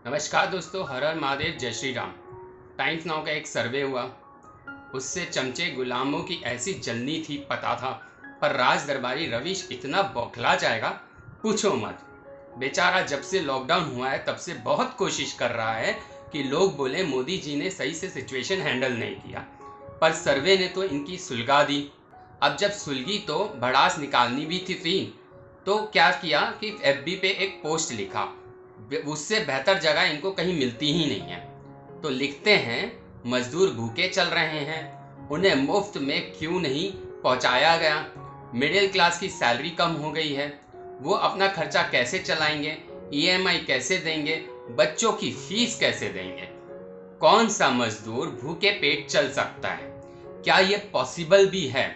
नमस्कार दोस्तों, हर हर महादेव, जय श्री राम। टाइम्स नाउ का एक सर्वे हुआ, उससे चमचे गुलामों की ऐसी जलनी थी पता था, पर राज दरबारी रवीश इतना बौखला जाएगा पूछो मत। बेचारा जब से लॉकडाउन हुआ है तब से बहुत कोशिश कर रहा है कि लोग बोले मोदी जी ने सही से सिचुएशन हैंडल नहीं किया, पर सर्वे ने तो इनकी सुलगा दी। अब जब सुलगी तो भड़ास निकालनी भी थी, तो क्या किया कि एफबी पे एक पोस्ट लिखा। उससे बेहतर जगह इनको कहीं मिलती ही नहीं है। तो लिखते हैं, मजदूर भूखे चल रहे हैं, उन्हें मुफ्त में क्यों नहीं पहुंचाया गया। मिडिल क्लास की सैलरी कम हो गई है, वो अपना खर्चा कैसे चलाएंगे, ईएमआई कैसे देंगे, बच्चों की फीस कैसे देंगे। कौन सा मजदूर भूखे पेट चल सकता है? क्या ये पॉसिबल भी है?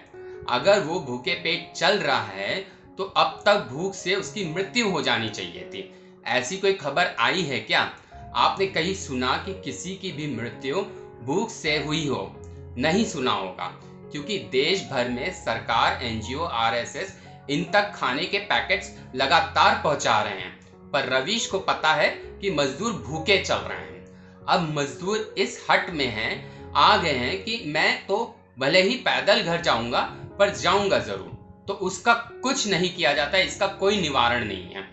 अगर वो भूखे पेट चल रहा है तो अब तक भूख से उसकी मृत्यु हो जानी चाहिए थी। ऐसी कोई खबर आई है क्या? आपने कहीं सुना कि किसी की भी मृत्यु भूख से हुई हो? नहीं सुना होगा, क्योंकि देश भर में सरकार, एनजीओ, आरएसएस इन तक खाने के पैकेट्स लगातार पहुंचा रहे हैं, पर रवीश को पता है कि मजदूर भूखे चल रहे हैं। अब मजदूर इस हट में हैं, आ गए हैं कि मैं तो भले ही पैदल घर जाऊंगा पर जाऊंगा जरूर। तो उसका कुछ नहीं किया जाता, इसका कोई निवारण नहीं है।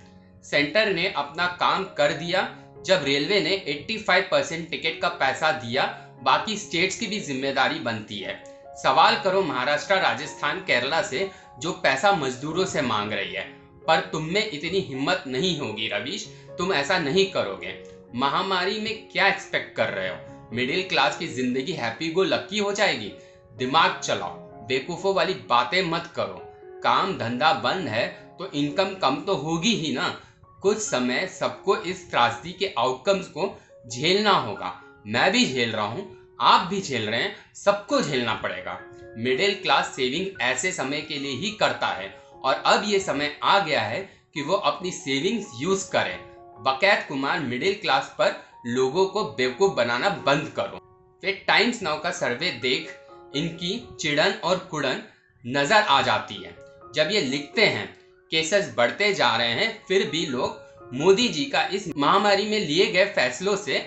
सेंटर ने अपना काम कर दिया जब रेलवे ने 85% टिकट का पैसा दिया, बाकी स्टेट्स की भी जिम्मेदारी बनती है। सवाल करो महाराष्ट्र, राजस्थान, केरला से जो पैसा मजदूरों से मांग रही है, पर तुम में इतनी हिम्मत नहीं होगी रवीश, तुम ऐसा नहीं करोगे। महामारी में क्या एक्सपेक्ट कर रहे हो? मिडिल क्लास की जिंदगी हैप्पी गो लकी हो जाएगी? दिमाग चलाओ, बेवकूफों वाली बातें मत करो। काम धंधा बंद है तो इनकम कम तो होगी ही ना। कुछ समय सबको इस त्रासदी के आउटकम्स को झेलना होगा। मैं भी झेल रहा हूँ, आप भी झेल रहे हैं, सबको झेलना पड़ेगा। मिडिल क्लास सेविंग ऐसे समय के लिए ही करता है, और अब ये समय आ गया है कि वो अपनी सेविंग्स यूज करें। बकैत कुमार मिडिल क्लास पर लोगों को बेवकूफ बनाना बंद करो। फिर टाइम्स नाउ का सर्वे देख इनकी चिड़न और कुड़न नजर आ जाती है। जब ये लिखते हैं केसेस बढ़ते जा रहे हैं, फिर भी लोग मोदी जी का इस महामारी में लिए गए फैसलों से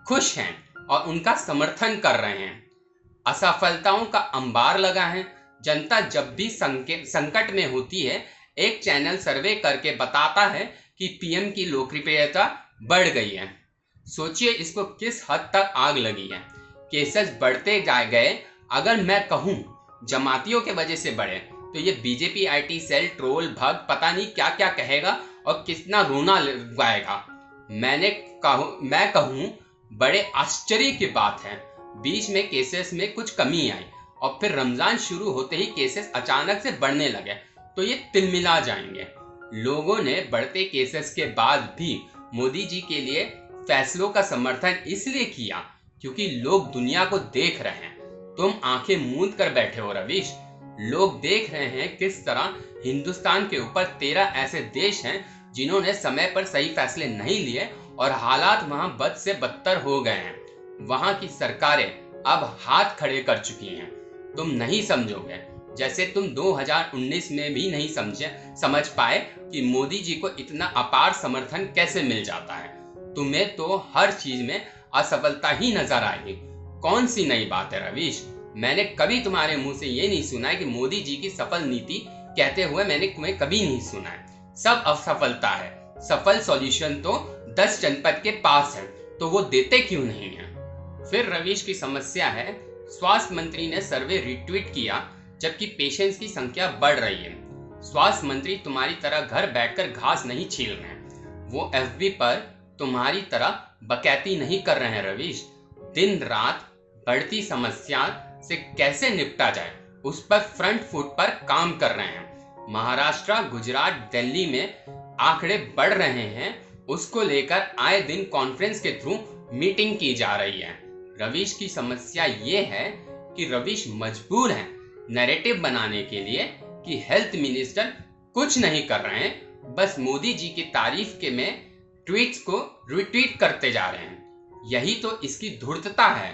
खुश हैं और उनका समर्थन कर रहे हैं। असफलताओं का अंबार लगा है। जनता जब भी संकट में होती है, एक चैनल सर्वे करके बताता है कि पीएम की लोकप्रियता बढ़ गई है। सोचिए इसको किस हद तक आग लगी है। केसेस बढ़ते गए। अगर मैं कहूं जमातियों के वजह से बढ़े, तो ये बीजेपी आईटी सेल ट्रोल भग पता नहीं क्या क्या कहेगा और कितना रोना गाएगा। मैं कहूं बड़े आश्चर्य की बात है, बीच में केसेस में कुछ कमी आई और फिर रमजान शुरू होते ही केसेस अचानक से बढ़ने लगे, तो ये तिलमिला जाएंगे। लोगों ने बढ़ते केसेस के बाद भी मोदी जी के लिए फैसलों का समर्थन इसलिए किया क्योंकि लोग दुनिया को देख रहे हैं। तुम आंखें मूंद कर बैठे हो रवीश। लोग देख रहे हैं किस तरह हिंदुस्तान के ऊपर 13 ऐसे देश हैं जिन्होंने समय पर सही फैसले नहीं लिए और हालात वहां बद से बदतर हो गए हैं। वहां की सरकारें अब हाथ खड़े कर चुकी हैं। तुम नहीं समझोगे, जैसे तुम 2019 में भी नहीं समझ पाए कि मोदी जी को इतना अपार समर्थन कैसे मिल जाता है। तुम्हें तो हर चीज में असफलता ही नजर आएगी। कौन सी नई बात है रवीश? मैंने कभी तुम्हारे मुंह से ये नहीं सुना है कि मोदी जी की सफल नीति कहते हुए मैंने तुम्हें कभी नहीं सुना है। सब असफलता है। सफल सॉल्यूशन तो 10 जनपद के पास है, तो वो देते क्यों नहीं है? फिर रवीश की समस्या है, स्वास्थ्य मंत्री ने सर्वे रिट्वीट किया जबकि पेशेंट्स की संख्या बढ़ रही है। स्वास्थ्य मंत्री तुम्हारी तरह घर बैठकर घास नहीं छील रहे हैं, वो एफबी पर तुम्हारी तरह बकैती नहीं कर रहे हैं रवीश। दिन रात बढ़ती समस्या से कैसे निपटा जाए उस पर फ्रंट फुट पर काम कर रहे हैं। महाराष्ट्र, गुजरात, दिल्ली में आंकड़े बढ़ रहे हैं, उसको लेकर आए दिन कॉन्फ्रेंस के थ्रू मीटिंग की जा रही है। रवीश की समस्या ये है कि रवीश मजबूर हैं नैरेटिव बनाने के लिए कि हेल्थ मिनिस्टर कुछ नहीं कर रहे हैं, बस मोदी जी की तारीफ के में ट्वीट्स को रिट्वीट करते जा रहे हैं। यही तो इसकी धूर्तता है।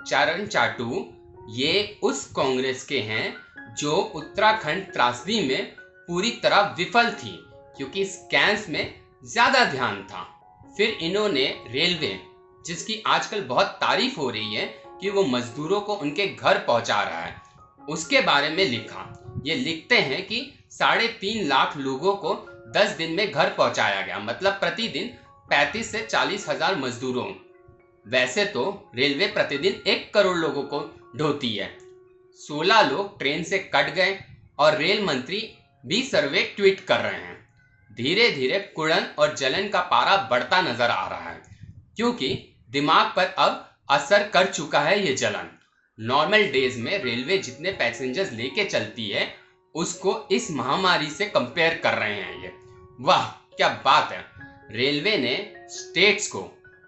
चरण चाटू ये उस कांग्रेस के हैं जो उत्तराखंड त्रासदी में पूरी तरह विफल थी, क्योंकि स्कैम्स में ज्यादा ध्यान था। फिर इन्होंने रेलवे, जिसकी आजकल बहुत तारीफ हो रही है कि वो मजदूरों को उनके घर पहुंचा रहा है, उसके बारे में लिखा। ये लिखते हैं कि 3.5 लाख लोगों को 10 दिन में घर पहुंचाया गया, मतलब प्रतिदिन 35 से 40 हजार मजदूरों। वैसे तो रेलवे प्रतिदिन 1 करोड़ लोगों को ढोती है। 16 लोग ट्रेन से कट गए और रेल मंत्री भी सर्वे ट्वीट कर रहे हैं। धीरे धीरे कुड़न और जलन का पारा बढ़ता नजर आ रहा है, क्योंकि दिमाग पर अब असर कर चुका है ये जलन। नॉर्मल डेज में रेलवे जितने पैसेंजर्स लेके चलती है उसको इस महामारी से कंपेयर कर रहे हैं ये। वाह क्या बात है। रेलवे ने स्टेट्स को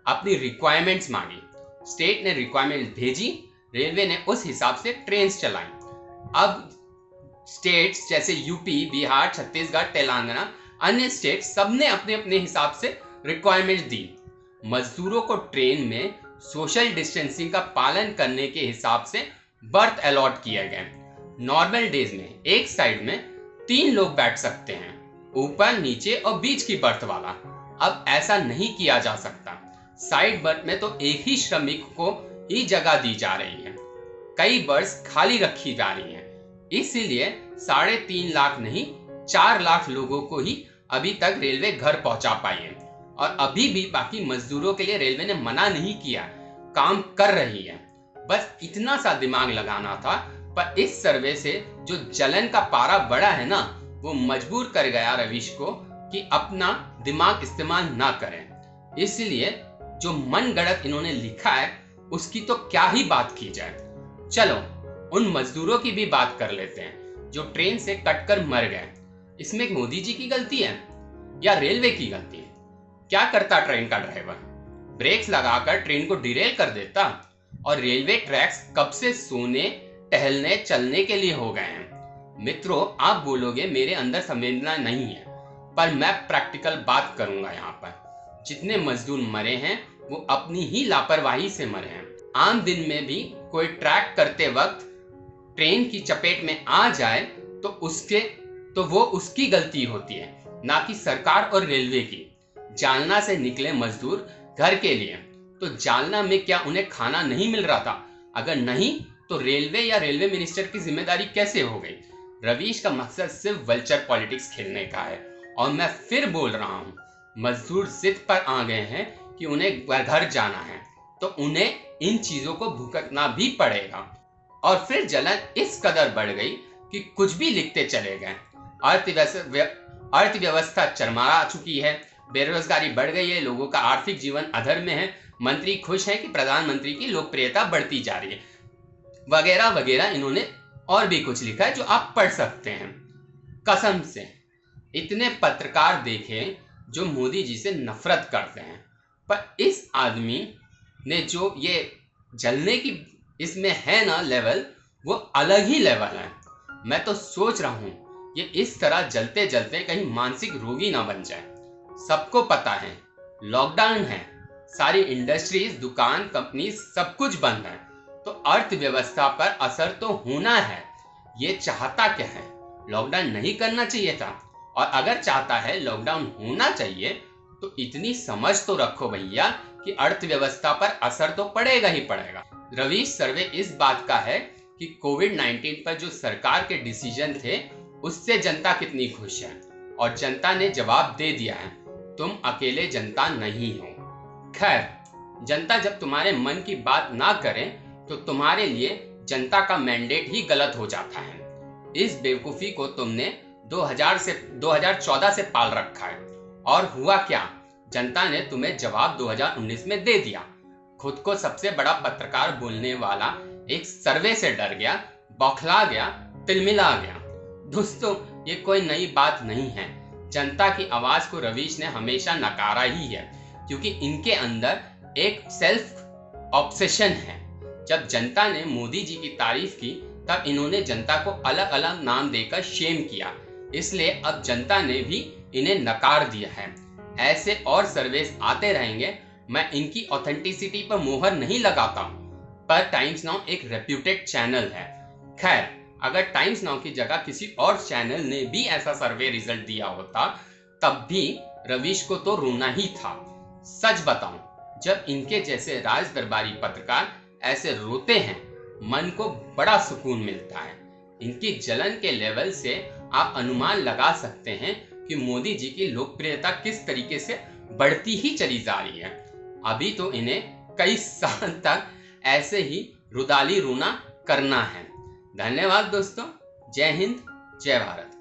अपनी रिक्वायरमेंट्स मांगी, स्टेट ने रिक्वायरमेंट भेजी, रेलवे ने उस हिसाब से ट्रेन चलाई। अब स्टेट्स जैसे यूपी, बिहार, छत्तीसगढ़, तेलंगाना, अन्य स्टेट सबने अपने अपने हिसाब से रिक्वायरमेंट दी। मजदूरों को ट्रेन में सोशल डिस्टेंसिंग का पालन करने के हिसाब से बर्थ अलॉट किए गए। नॉर्मल डेज में एक साइड में 3 लोग बैठ सकते हैं, ऊपर, नीचे और बीच की बर्थ वाला। अब ऐसा नहीं किया जा सकता। साइड बर्थ में तो एक ही श्रमिक को ही जगह दी जा रही है, कई बर्थ खाली रखी जा रही हैं। इसीलिए 3.5 लाख नहीं 4 लाख लोगों को ही अभी तक रेलवे घर पहुंचा पाई है। और अभी भी बाकी मजदूरों के लिए रेलवे ने मना नहीं किया, काम कर रही है। बस इतना सा दिमाग लगाना था। पर इस सर्वे से जो जलन का पारा बढ़ा है ना, वो मजबूर कर गया रवीश को कि अपना दिमाग इस्तेमाल ना करें। इसलिए जो मन गढ़ंत इन्होंने लिखा है उसकी तो क्या ही बात की जाए। चलो उन मजदूरों की भी बात कर लेते हैं जो ट्रेन से कटकर मर गए। इसमें मोदी जी की गलती है या रेलवे की गलती है? क्या करता ट्रेन का ड्राइवर? ब्रेक्स लगाकर ट्रेन को डिरेल कर देता। और रेलवे ट्रैक्स कब से सोने, टहलने, चलने के लिए हो गए हैं। मित्रों, आप बोलोगे मेरे अंदर संवेदना नहीं है, पर मैं प्रैक्टिकल बात करूंगा। यहाँ पर जितने मजदूर मरे हैं वो अपनी ही लापरवाही से मरे हैं। आम दिन में भी कोई ट्रैक करते वक्त ट्रेन की चपेट में आ जाए तो वो उसकी गलती होती है, ना कि सरकार और रेलवे की। जालना से निकले मजदूर घर के लिए, तो जालना में क्या उन्हें खाना नहीं मिल रहा था? अगर नहीं तो रेलवे या रेलवे मिनिस्टर की जिम्मेदारी कैसे हो गई? रवीश का मकसद सिर्फ वल्चर पॉलिटिक्स खेलने का है। और मैं फिर बोल रहा हूँ, मजदूर जिद पर आ गए हैं कि उन्हें घर जाना है, तो उन्हें इन चीजों को भुगतना भी पड़ेगा। और फिर जलन इस कदर बढ़ गई कि कुछ भी लिखते चले गए। अर्थव्यवस्था चरमरा चुकी है, बेरोजगारी बढ़ गई है, लोगों का आर्थिक जीवन अधर में है, मंत्री खुश है कि प्रधानमंत्री की लोकप्रियता बढ़ती जा रही है, वगैरह वगैरह। इन्होंने और भी कुछ लिखा है जो आप पढ़ सकते हैं। कसम से इतने पत्रकार देखे जो मोदी जी से नफरत करते हैं, पर इस आदमी ने जो ये जलने की इसमें है ना लेवल, वो अलग ही लेवल है। मैं तो सोच रहा हूँ ये इस तरह जलते जलते कहीं मानसिक रोगी ना बन जाए। सबको पता है लॉकडाउन है, सारी इंडस्ट्रीज, दुकान, कंपनी सब कुछ बंद है, तो अर्थव्यवस्था पर असर तो होना है। ये चाहता क्या है? लॉकडाउन नहीं करना चाहिए था। और अगर चाहता है लॉकडाउन होना चाहिए तो इतनी समझ तो रखो भैया कि अर्थव्यवस्था पर असर तो पड़ेगा ही पड़ेगा। रवीश सर्वे इस बात का है कि कोविड-19 पर जो सरकार के डिसीजन थे उससे जनता कितनी खुश है, और जनता ने जवाब दे दिया है, तुम अकेले जनता नहीं हो। खैर, जनता जब तुम्हारे मन की बात ना करे तो तुम्हारे लिए जनता का मैंडेट ही गलत हो जाता है। इस बेवकूफी को तुमने 2014 से पाल रखा है। और हुआ क्या? जनता ने तुम्हें जवाब 2019 में दे दिया। खुद को सबसे बड़ा पत्रकार बोलने वाला एक सर्वे से डर गया, बौखला गया, तिलमिला गया। दोस्तों, ये कोई नई बात नहीं है। जनता की आवाज को रवीश ने हमेशा नकारा ही है, क्योंकि इनके अंदर एक सेल्फ ऑब्सेशन है। जब जनता ने मोदी जी की तारीफ की तब इन्होंने जनता को अलग अलग नाम देकर शेम किया, इसलिए अब जनता ने भी इन्हें नकार दिया है। ऐसे और सर्वेस आते रहेंगे। मैं इनकी ऑथेंटिसिटी पर मोहर नहीं लगाता, पर टाइम्स नाउ एक रेप्यूटेड चैनल है। खैर, अगर टाइम्स नाउ की जगह किसी और चैनल ने भी ऐसा सर्वे रिजल्ट दिया होता तब भी रवीश को तो रोना ही था। सच बताऊं, जब इनके जैसे राज दरबारी पत्रकार ऐसे रोते हैं, मन को बड़ा सुकून मिलता है। इनकी जलन के लेवल से आप अनुमान लगा सकते हैं कि मोदी जी की लोकप्रियता किस तरीके से बढ़ती ही चली जा रही है। अभी तो इन्हें कई साल तक ऐसे ही रुदाली रोना करना है। धन्यवाद दोस्तों। जय हिंद, जय भारत।